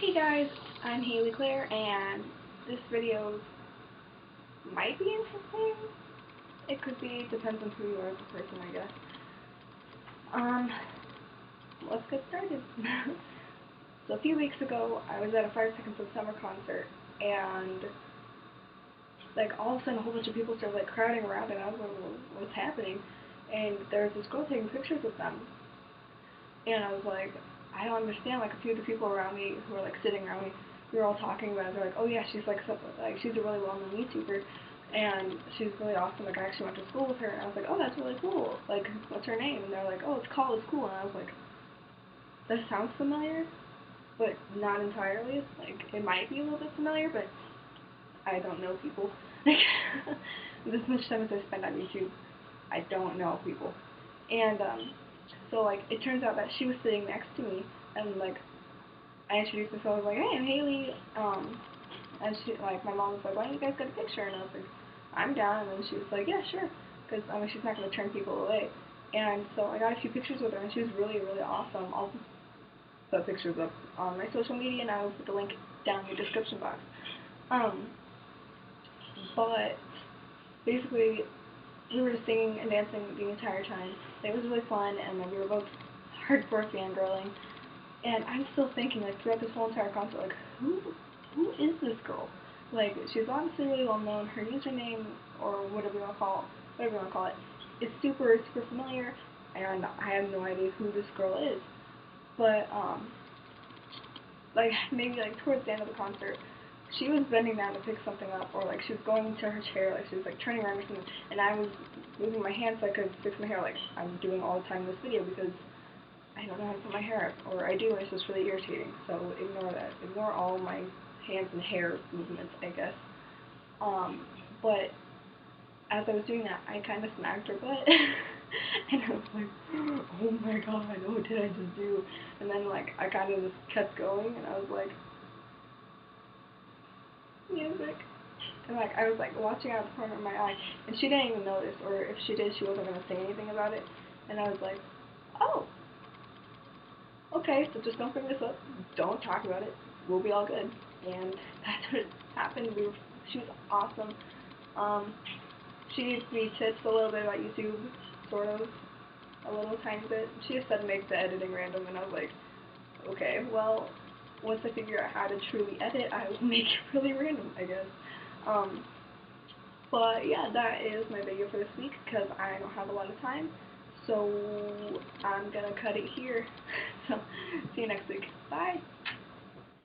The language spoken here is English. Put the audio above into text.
Hey guys, I'm Haley Claire, and this video might be interesting. It could be, depends on who you are as a person, I guess. Um, let's get started. So a few weeks ago, I was at a 5 Seconds of Summer concert, and like all of a sudden, a whole bunch of people started like crowding around, and I was like, what's happening? And there was this girl taking pictures with them, and I was like, I don't understand. Like a few of the people around me who were like sitting around me, we were all talking about it. They're like, oh yeah, she's like she's a really well-known YouTuber, and she's really awesome. Like I actually went to school with her, and I was like, oh that's really cool. Like what's her name? And they're like, oh it's Call is Cool, and I was like, that sounds familiar, but not entirely. Like it might be a little bit familiar, but I don't know people. Like this much time as I spend on YouTube, I don't know people. And so like it turns out that she was sitting next to me, and like I introduced myself. I was like, hey, I'm Haley. And she like my mom was like, why don't you guys get a picture? And I was like, I'm down. And then she was like, yeah, sure, because I mean she's not gonna turn people away. And so I got a few pictures with her, and she was really really awesome. I'll put pictures up on my social media, and I will put the link down in the description box. Um, but basically we were just singing and dancing the entire time. It was really fun, and then we were both hardcore fangirling. And I'm still thinking, like, throughout this whole entire concert, like, who is this girl? Like, she's obviously really well known. Her username, or whatever you want to call it, is super, super familiar, and I have no idea who this girl is. But, like, maybe, like, towards the end of the concert, she was bending down to pick something up, or like she was going to her chair, like she was like turning around or something, and I was moving my hand so I could fix my hair, like I'm doing all the time in this video because I don't know how to put my hair up, or I do, and it's just really irritating. So ignore that. Ignore all my hands and hair movements, I guess. But as I was doing that, I kind of smacked her butt, and I was like, oh my god, what did I just do? And then like I kind of just kept going, and I was like, music. And like I was like watching out of the corner of my eye, and she didn't even notice, or if she did, she wasn't gonna say anything about it. And I was like, oh, okay, so just don't bring this up. Don't talk about it. We'll be all good. And that's what happened. She was awesome. Um, she gave me tips a little bit about YouTube, sort of, a little tiny bit. She just said make the editing random, and I was like, okay, well, once I figure out how to truly edit, I will make it really random, I guess. Um, but yeah, that is my video for this week because I don't have a lot of time. So I'm gonna cut it here. So see you next week. Bye.